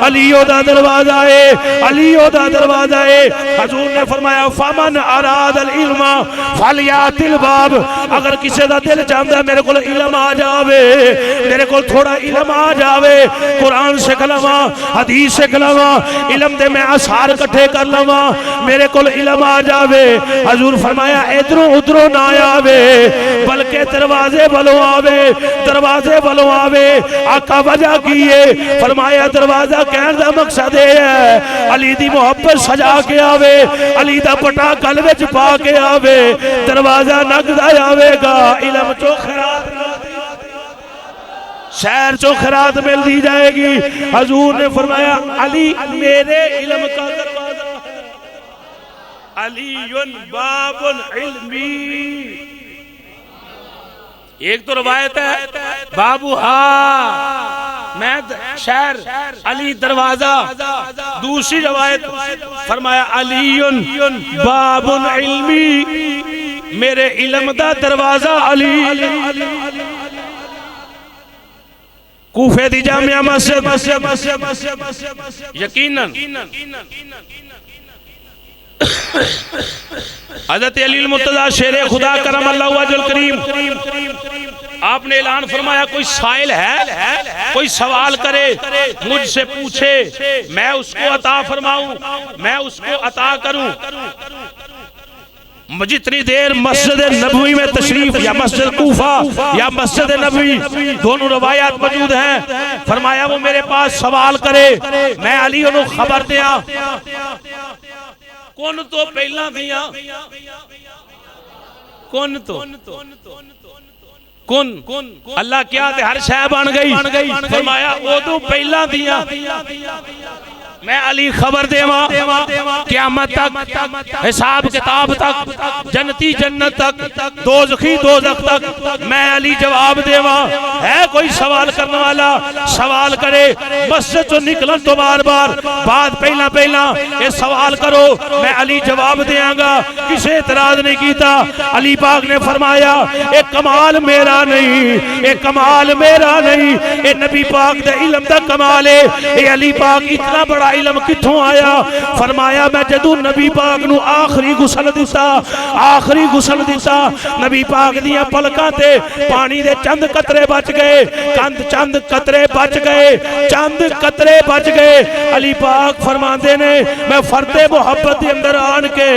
A: अलियो दा दरवाजा है, अलियो दा दरवाजा है। हुजूर ने फरमाया फमन अरादल इल्म फलियातिल बाब। अगर किसी दा दिल चाहता है मेरे को इल्म आ जावे, मेरे को थोड़ा इल्म आ जावे, कुरान सिख लवा, हदीस सिख लवा, इल्म दे मैं आसार इकट्ठे कर लवा, मेरे को इल्म आ जावे। हुजूर फरमाया इधरों उधरों ना आवे, बल्कि दरवाजे वालों आवे, दरवाजे वालों आवे। आका वजह की है, फरमाया दरवाजा कहने का मकसद है अली दी मोहब्बत सजा के आवे, अली दा पटा गल विच पा के आवे, दरवाजा नगदा आवेगा। इल्म चो खैरात शहर चो खैरात मिलती जाएगी। हुजूर ने फरमाया अली मेरे इल्म का दरवाजा, अलीयुन बाबुल इल्मी। एक तो रवायत है बाबू हा मैं शहर, अली दरवाजा। दूसरी रवायत फरमाया अलीयुन बाबुल इल्मी, मेरे इल्म दा दरवाजा अली। कूफे दी जामिया मस्जिद यकीनन हज़रत अली मुर्तज़ा शेर खुदा करम अल्लाहु वजल करीम आपने ऐलान फरमाया, कोई साइल है, कोई सवाल करे, मुझसे पूछे, मैं उसको अता फरमाऊं, मैं उसको अता करूं। जितनी देर मस्जिद नबवी में तशरीफ या मस्जिद कूफा या मस्जिद नबवी दोनों रवायात मौजूद हैं, फरमाया वो मेरे पास सवाल करे, मैं अली उन्हें खबर दिया। कौन तो पहला दिया, कौन तो कौन अल्लाह क्या हर शय बन गई, फरमाया वो तो पहला दिया, मैं अली खबर देवा क़यामत तक, हिसाब किताब तक, जन्नती जन्नत तक, दोज़खी दोज़ख तक, मैं अली जवाब देवा। है कोई सवाल करने वाला, सवाल करे, मस्जिद तो निकलन तो बार बार बात पहला पहला ये सवाल करो, मैं अली जवाब देंगा। किसी एतराज नहीं किया। अली पाक ने फरमाया एक कमाल मेरा नहीं, एक कमाल मेरा नहीं, ये नबी पाक दे इल्म दा कमाल है। ये अली पाक इतना बड़ा इल्म किथों आया? फरमाया मैं जदू नबी पाक नू आखिरी गुसल दिता, आखिरी गुसल दिता, नबी पाक दियां पलकां ते पानी दे चंद कतरे बच गए, चंद कतरे बच गए, चंद कतरे बच गए। अली पाक फरमांदे ने मैं फरते मुहब्बत दे अंदर आन के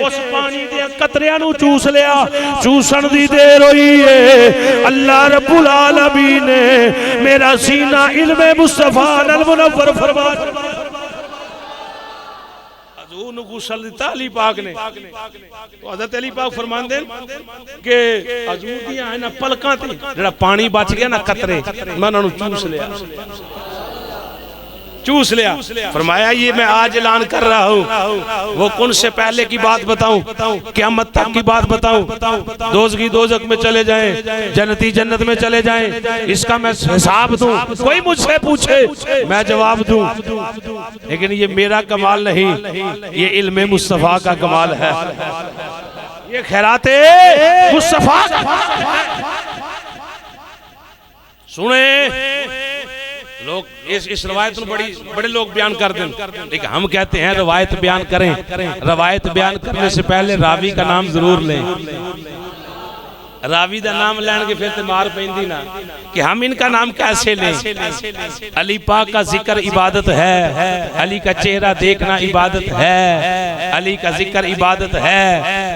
A: उस पानी दे कतरियां नू चूस लिया। चूसन दी देर होई है, अल्लाह रब्बुल आलमीन ने मेरा सीना इल्मे मुस्तफा नल मुनव्वर फरमा गुसल दिता अली पाक ने। तो हज़रत अली पाक फरमांदे कि हजूर दी ना पलकां ते जेड़ा पानी बच गया ना कतरे, मैं उन्हां नू चूस लिया। फरमाया ये मैं आज ऐलान कर रहा हूँ, वो कौन से पहले की बात बताऊं, क़यामत तक की बात बताऊं, दोज़खी दोज़ख में चले जाएं, जन्नती जन्नत में चले जाएं, इसका मैं हिसाब दूं। कोई मुझसे पूछे मैं जवाब दूं। लेकिन ये मेरा कमाल नहीं, ये इल्मे मुस्तफा का कमाल है, ये खैराते मुस्तफा। सुने लोग इस रवायत को बड़े लोग बयान कर दें, लेकिन हम कहते हैं रवायत बयान करें, रवायत बयान करने से पहले रावी का नाम जरूर लें। रावी का नाम लेंगे फिर तो मार पैंदी ना कि हम इनका नाम कैसे लें। अली पाक का जिक्र इबादत है, अली का चेहरा देखना इबादत है, अली का जिक्र इबादत है,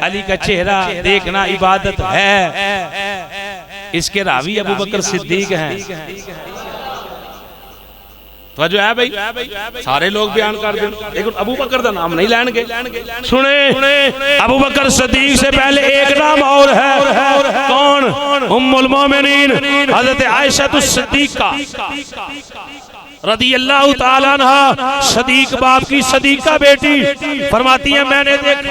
A: अली का चेहरा देखना इबादत है। इसके रावी अबू बकर सिद्दीक हैं। तो जो है भाई सारे लोग बयान कर दें, लेकिन अबू बकर का नाम नहीं लेंगे। सुने अबू बकर सिद्दीक से पहले एक नाम और है, कौन? उम्मुल मोमिनीन हजरत आयशा सिद्दीका रज़ियल्लाहु ताला अन्हा, सदीक बाप की सदीका बेटी, फरमाती है मैंने देखा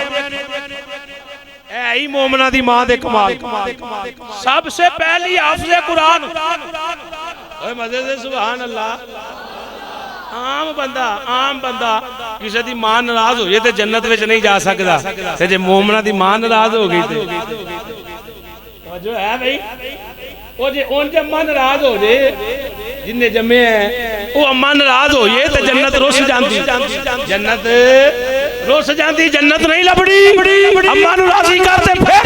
A: मोमना दी मां दे कमाल, सबसे पहली हाफिज़े कुरान। मजे से सुभान अल्लाह। आम बंदा किसी दी मां नाराज हो जाए तो जन्नत में नहीं जा सकता, ते जे मोमना दी मां नाराज हो गई तो जो है भाई वो जे उन अम्मा नाराज हो जाए, जिन्हें जमे है वो अम्मा नाराज हो जाए तो जन्नत रुस जाती, जन्नत रुस जाती, जन्नत नहीं लभड़ी। अम्मा नू राजी करते फिर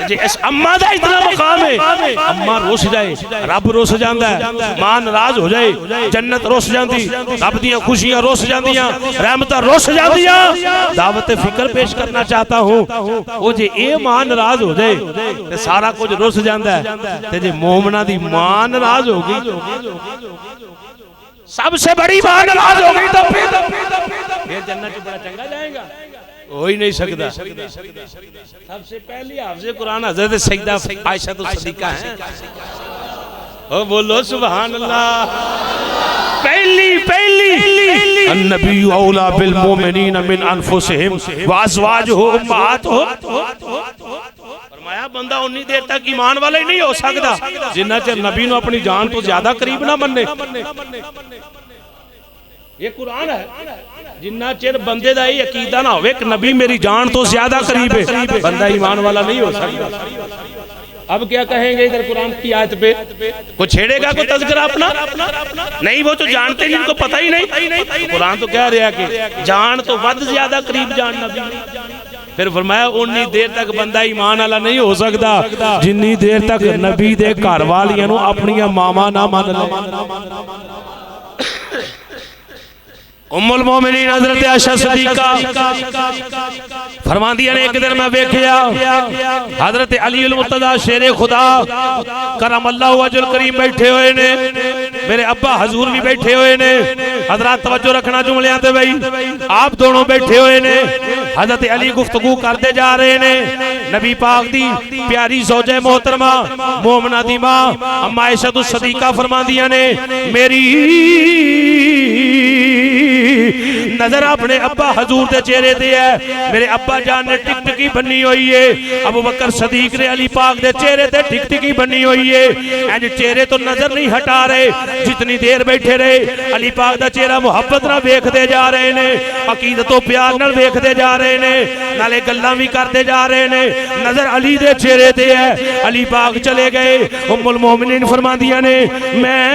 A: जे इस अम्मा दा इतना मकाम है, अम्मा रुस जाए रब रुस जांदा है, मां नाराज हो जाए जन्नत रुस जाती, रब दी खुशियां रुस जांदियां, रहमतां रुस जांदियां। दावत फिक्र पेश करना चाहता हूं, वो जे ए मां नाराज हो जाए ते सारा कुछ रुस जांदा है, ते जे मोमना दी मां नाराज हो गई, सबसे बड़ी मां नाराज हो गई तो फिर जन्नत बड़ा चंगा जाएगा, हो ही नहीं सकता। सबसे पहली हाफिज़े कुरान हज़रत सैयदा आयशा सिद्दीका है। ओ बोलो सुभान अल्लाह। पहली अन्नबी औला बिल मोमिनीन मिन अनफुसिहिम व अज़वाजुहु उम्महातुहुम। फरमाया बंदा उन्नी देर तक ईमान वाला ही नहीं हो सकता जिन्ना चਿਰ नबी नू अपनी जान तो ज्यादा करीब ना मन्ने। ये कुरान है, जिन्ना चिर बंदे दा ये अकीदा ना होवे कि नबी मेरी जान तो ज्यादा करीब है, बंदा ईमान वाला नहीं हो सकता।
B: अब क्या कहेंगे इधर कुरान की आयत पे? कोई छेड़ेगा कोई तज़किरा अपना? नहीं, वो तो जानते नहीं, इनको पता ही नहीं। कुरान तो कह रहा है कि जान तो वध ज्यादा करीब जान नबी। फिर फरमाया उन्नी देर तक बंदा ईमान वाला नहीं हो सकता जिन्नी देर तक नबी दे घर वालियां नूं अपनियां मामा ना मान ले। उम्मुल मोमिनीन हज़रत आयशा सिद्दीक़ा फरमांदियां ने एक दिन मैं वेखिया हज़रत अलीउल मुर्तज़ा शेरे खुदा करमल्लाहु वजहुल करीम बैठे हुए ने, मेरे अब्बा हजूर भी बैठे हुए ने। हज़रात तवज्जो रखना जुमलियां ते भाई, आप दोनों बैठे हुए ने। हज़रत अली गुफ्तगू करते जा रहे ने नबी पाक दी प्यारी ज़ौजे मोहतरमा मोमना दी मां अम्मा आयशा सिद्दीक़ा फरमांदियां ने मेरी नजर अपने अब्बा हजूर के चेहरे ते है। मेरे अब्बा जान ने टिकटिकी बनी हुई है, अबू बकर सदीक ने अली पाक के चेहरे ते टिकटिकी बनी हुई है। इंज चेहरे तो नजर नहीं हटा रहे, जितनी देर बैठे रहे अली पाक का चेहरा मुहब्बत नाल वेखते जा रहे ने, अकीदत तो प्यार नाल वेखते जा रहे ने, नाले गल्लां भी करते जा रहे ने। नजर अली दे चेहरे ते है। अली पाक चले गए। उम्मुल मोमिनीन फरमांदियां ने मैं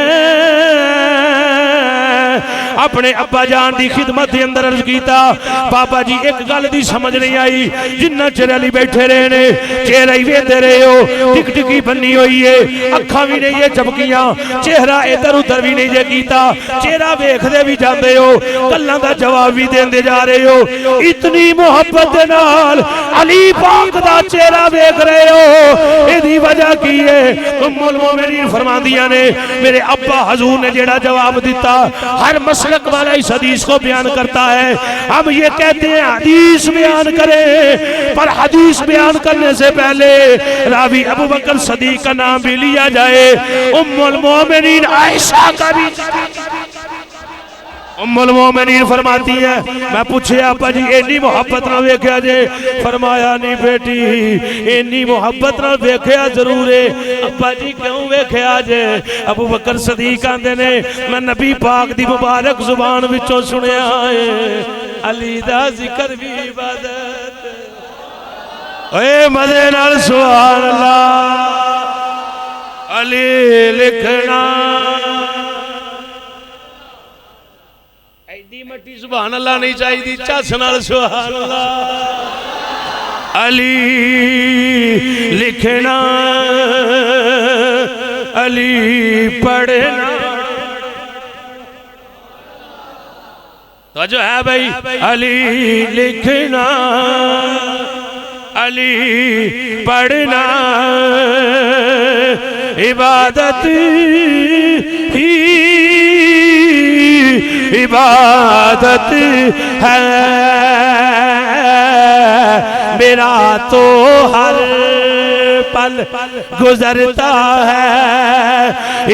B: अपने अब्बा जान की खिदमत के अंदर अर्ज किया, बाबा जी एक गल की समझ नहीं आई, जिन्ना चिर अली बैठे रहे ने चेहरा ही वेखते रहे हो, टिकटिकी बनी हुई है, अखा भी नहीं है झपकियां, चेहरा इधर उधर भी नहीं जे कीता, चेहरा वेखते भी जाते हो, गल्लां दा जवाब भी देंदे जा रहे हो। इतनी मुहब्बत दे नाल अली पाक दा चेहरा वेख रहे हो, इहदी वजह की है? उम्मुल मोमिनीन फरमांदियां ने मेरे अब्बा हजूर ने जेड़ा जवाब दिता, हर मसलक वाला इस हदीस को बयान करता है। हम ये कहते हैं हदीस बयान करें, पर हदीस बयान करने से पहले रावी अबू बकर सदीक का नाम भी लिया जाए, उम्मुल मोमिनीन आयशा का भी। उम्मुल मोमिनीन फरमाती है मैं पूछे आपा जी इन्नी मुहब्बत ना वेख्या जे? फरमाया नहीं बेटी इन्नी मुहब्बत ना वेख्या जरूर है। अब्बा जी क्यों वेख्या जे? अबू बकर सदीक आंदे ने मैं नबी पाक दी मुबारक जुबान विचों सुनिया है, अली दा जिक्र भी इबादत। ओए मजे नाल सुभान अल्लाह। अली लिखना मट्टी सुभान अल्लाह नहीं चाहिए, चस नाल सुभान अल्लाह। अली लिखना अली पढ़ना, तो जो है भाई अली लिखना अली पढ़ना इबादत ही इबादत है, मेरा तो हर पल गुजरता है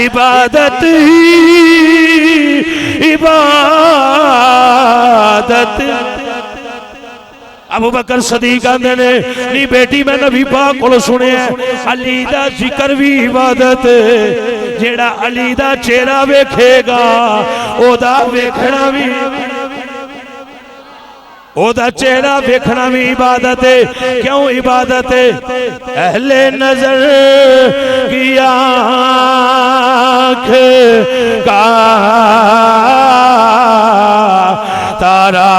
B: इबादत ही इबादत। अबू बकर सदीक आंदे ने नी बेटी मैं नबी पाक कोलों सुनिया अली दा जिक्र भी इबादत, जेड़ा अली दा चेहरा वेखेगा ओदा वेखना भी, ओदा चेहरा वेखना भी इबादत है। क्यों इबादत है? अहले नजर की आँख का तारा,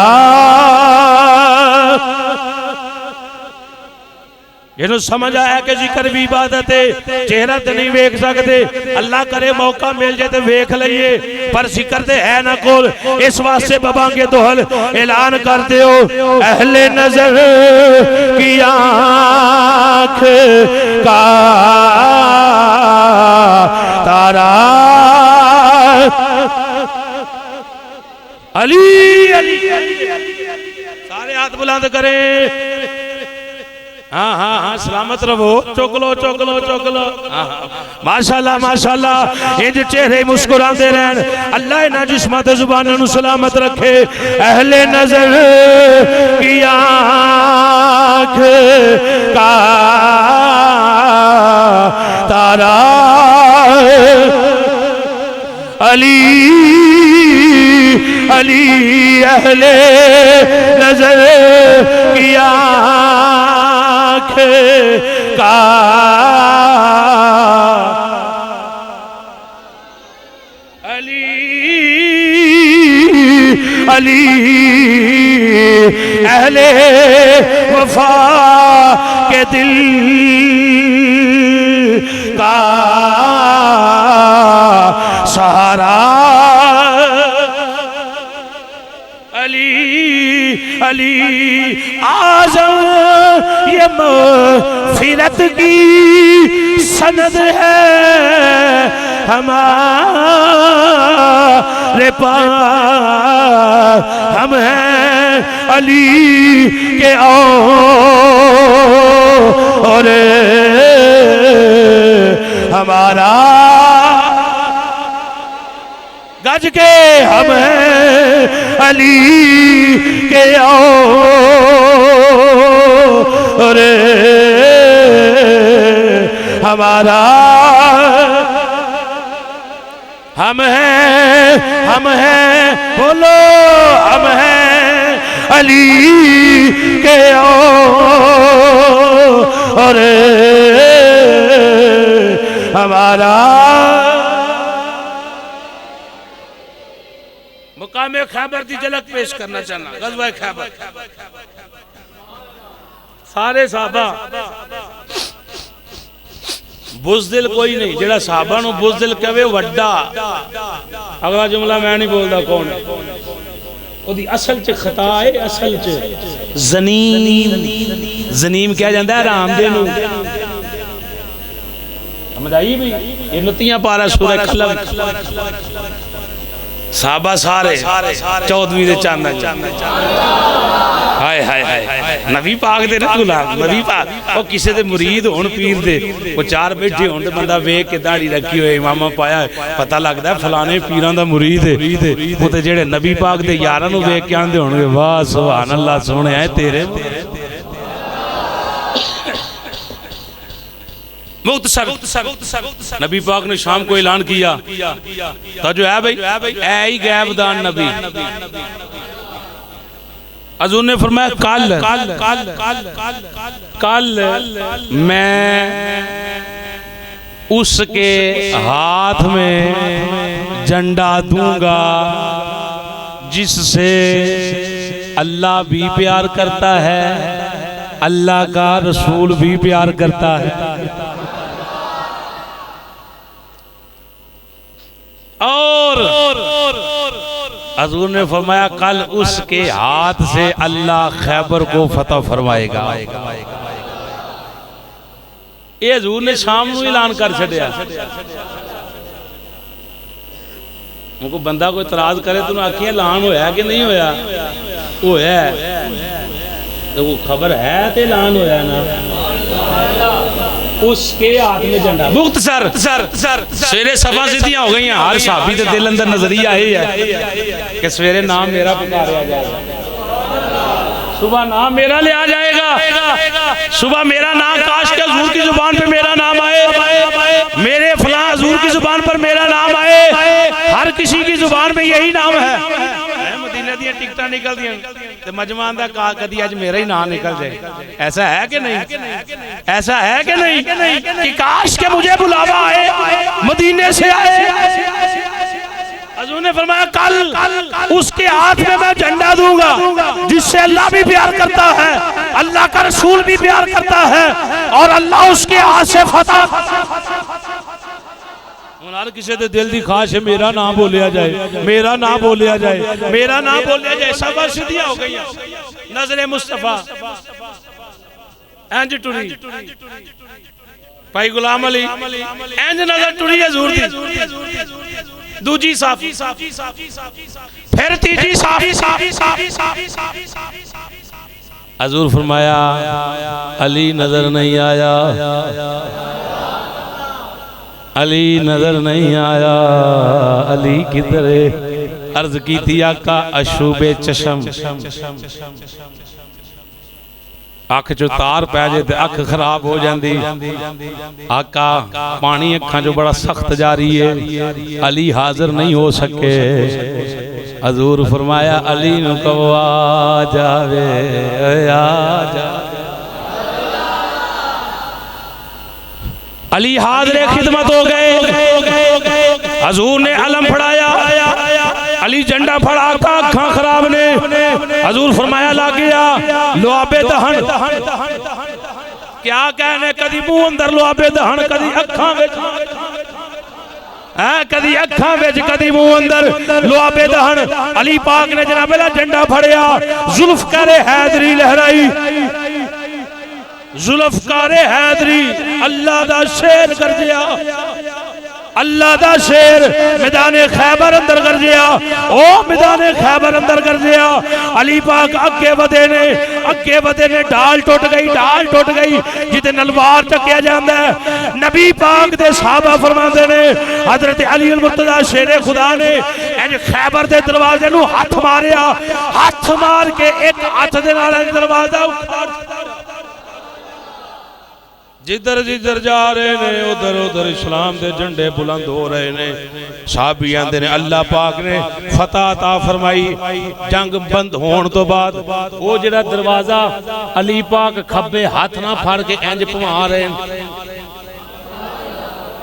B: जिन्हों समझ आया कि जिक्र भी इबादत है, चेहरा तो नहीं वेख सकते, अल्लाह करे मौका मिल जाए तो वेख लीए, पर जिक्र तो है ना कोल, इस वास्ते बबांगे दोहल ऐलान करते हो अहले नजर की आँख का तारा अली अली, सारे हाथ बुलंद करें। हाँ हाँ हाँ सलामत रहो, चुकलो चुकलो चुकलो। माशाल्लाह माशाल्लाह, इंज चेहरे मुस्कुराते रहन, अल्लाह ना जिस्मात जुबानों नू सलामत रखे। अहले नजर की आँख का तारा अली अली, अहले नजर की आँख का वफा के दिल का सहारा अली आज़म ये मग़फ़िरत की सनद है हमारे पास। हम हैं अली के और हमारा गज के हम हैं अली के और हमारा हम हैं बोलो हम हैं अली के और हमारा। मुकाम खैबर की झलक पेश करना चाहना गज़वा खैबर। सारे साहबा बुज़दिल कोई नहीं, जेड़ा साहबा नूं बुज़दिल कहे वड्डा। अगला जुमला मैं नहीं बोलता कौन है, ओदी असल च खता है, असल च ज़नीम कहा जाता है रामदे नूं। समझ आई भी? ये 29 पारा सूरह कलम। साहबा सारे 14वीं दे चंद हाय हाय हाय नबी पाक दे ना गुलाम नबी पाक ओ किसे दे मुरीद होण पीर दे ओ चार बैठे होण ते बंदा वेख के दाढ़ी रखी होए इमामा पाया पता लगदा फलाने पीरां दा मुरीद है। ओ ते जेड़े नबी पाक दे यारां नूं वेख के आंदे होणगे वाह सुभान अल्लाह सोहणिया तेरे नबी पाक ने शाम को ऐलान किया तो जो है भाई ऐ ही गैबदान नबी। हुज़ूर ने फरमाया कल मैं उसके हाथ में झंडा दूंगा जिससे अल्लाह भी प्यार करता है, अल्लाह का रसूल भी प्यार करता है। और हुज़ूर ने फरमाया कल उसके हाथ से अल्लाह खैबर को फतह फरमाएगा। ये हुज़ूर ने शाम को ऐलान कर छड़िया। उनको बंदा कोई इतराज करे तो आखिए ऐलान होया कि नहीं होया? होया तो वो खबर है तो ऐलान होया ना। उसके हाथ में झंडा मुक्त सर सवेरे सभा सिद्धियां हो गई हैं। हर साहबी के दिल अंदर नजरिया यही है कि सवेरे नाम मेरा पुकारा जाएगा, सुबह नाम मेरा लिया जाएगा, सुबह मेरा नाम काश के हुजूर की जुबान पे मेरा नाम आए, मेरे फलां हुजूर की जुबान पर मेरा नाम आए। हर किसी की जुबान पे यही नाम है। मदीने दी टिकटां निकल दी ते मजमान दा का कदी अज मेरा ही नाम निकल जाए। ऐसा है कि नहीं? ऐसा है कि नहीं कि काश के मुझे बुलावा आए, मदीने से आए। हुज़ूर ने फरमाया कल उसके हाथ में मैं झंडा दूंगा जिससे अल्लाह भी प्यार करता है, अल्लाह का रसूल भी प्यार करता है और अल्लाह उसके हाथ से फतह। किसी दे दिल की ख्वाहिश है मेरा नाम बोलिया जाए, मेरा नाम बोलिया जाए, मेरा नाम बोलिया जाए। सब सिद्धियां हो गई। नजरे मुस्तफा इंज टुरी भाई गुलाम अली इंज नजर टुरी हुज़ूर दी। दूजी साफी फिर तीजी साफी। हुज़ूर फरमाया अली नजर नहीं आया, अली नजर नहीं आया, अली किधर है? अर्ज की थी आका अशूबे चशम, अख चो तार पै जाए तो अख खराब हो जाती। आका पानी अखा चो बड़ा सख्त जारी है, अली हाजिर नहीं हो सके। हुज़ूर फरमाया अली नूं कहो आ जावे, आ जा। अली हाज़िर खिदमत हो गए। हुज़ूर ने अलम फड़ाया, अली झंडा फड़ा, अखा खराब ने हजूर फरमाया ला गया लुआबे दहन क्या कहने कदी मुंह अंदर लुआबे दहन कदी अखां विच कदी अखां विच कदी मुंह अंदर लुआबे दहन। अली पाक ने जनाब दा झंडा फड़िया जुल्फकार हैदरी लहराई जुल्फकार हैदरी अल्लाह दा शेर गरजिया अल्लाह दा शेर मैदान खैबर अंदर गरजिया ओ मैदान खैबर अंदर गरजिया। अली पाक अगे वधे ने ढाल टुट गई जिते नलवार चकिया जाता है। नबी पाक दे सहाबा फरमाते ने हजरत अली अल मुर्तजा शेरे खुदा ने इंज खैबर दे दरवाजे नूं हाथ मारिया हाथ मार के एक हाथ दे नाल दरवाजा जिधर जिधर जा रहे ने उधर उधर इस्लाम दे झंडे बुलंद हो रहे ने। साहबी आंदे ने अल्लाह पाक ने फतह अता फरमाई जंग बंद होने तो बाद वो जिहड़ा दरवाजा अली पाक खब्बे हाथ ना फड़ के इंज भवा रहे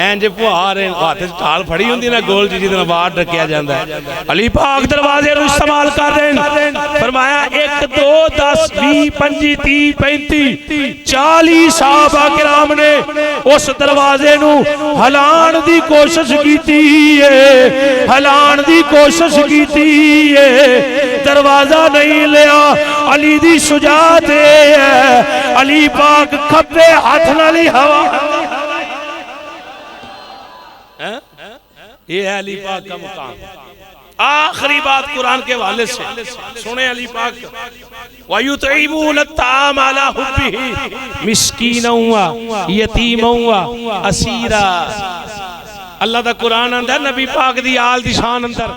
B: इंज भुआ रहे हाथ ढाल फड़ी हुंदी ना गोल जी जिहदे बाहर डकिया जांदा है। अली पाक दरवाजे नूं इस्तेमाल कर रहे हैं। फरमाया 1 2 10 20 25 30 35 40 सहाबा किराम ने उस दरवाजे नूं हलाण दी कोशिश कीती है हलाण दी कोशिश कीती है दरवाजा नहीं लिया। अली दी शुजाअत है अली पाक खब्बे हाथ नाल ही हवा ये है अली पाक का मुकाम। आखिरी बात कुरान के हवाले से सुने अली पाक वयुतईमून अत्ताम अला हुब्बिही मिस्कीना व यतीमा व असीरा। अल्लाह दा कुरान अंदर नबी पाक दी आल दी शान अंदर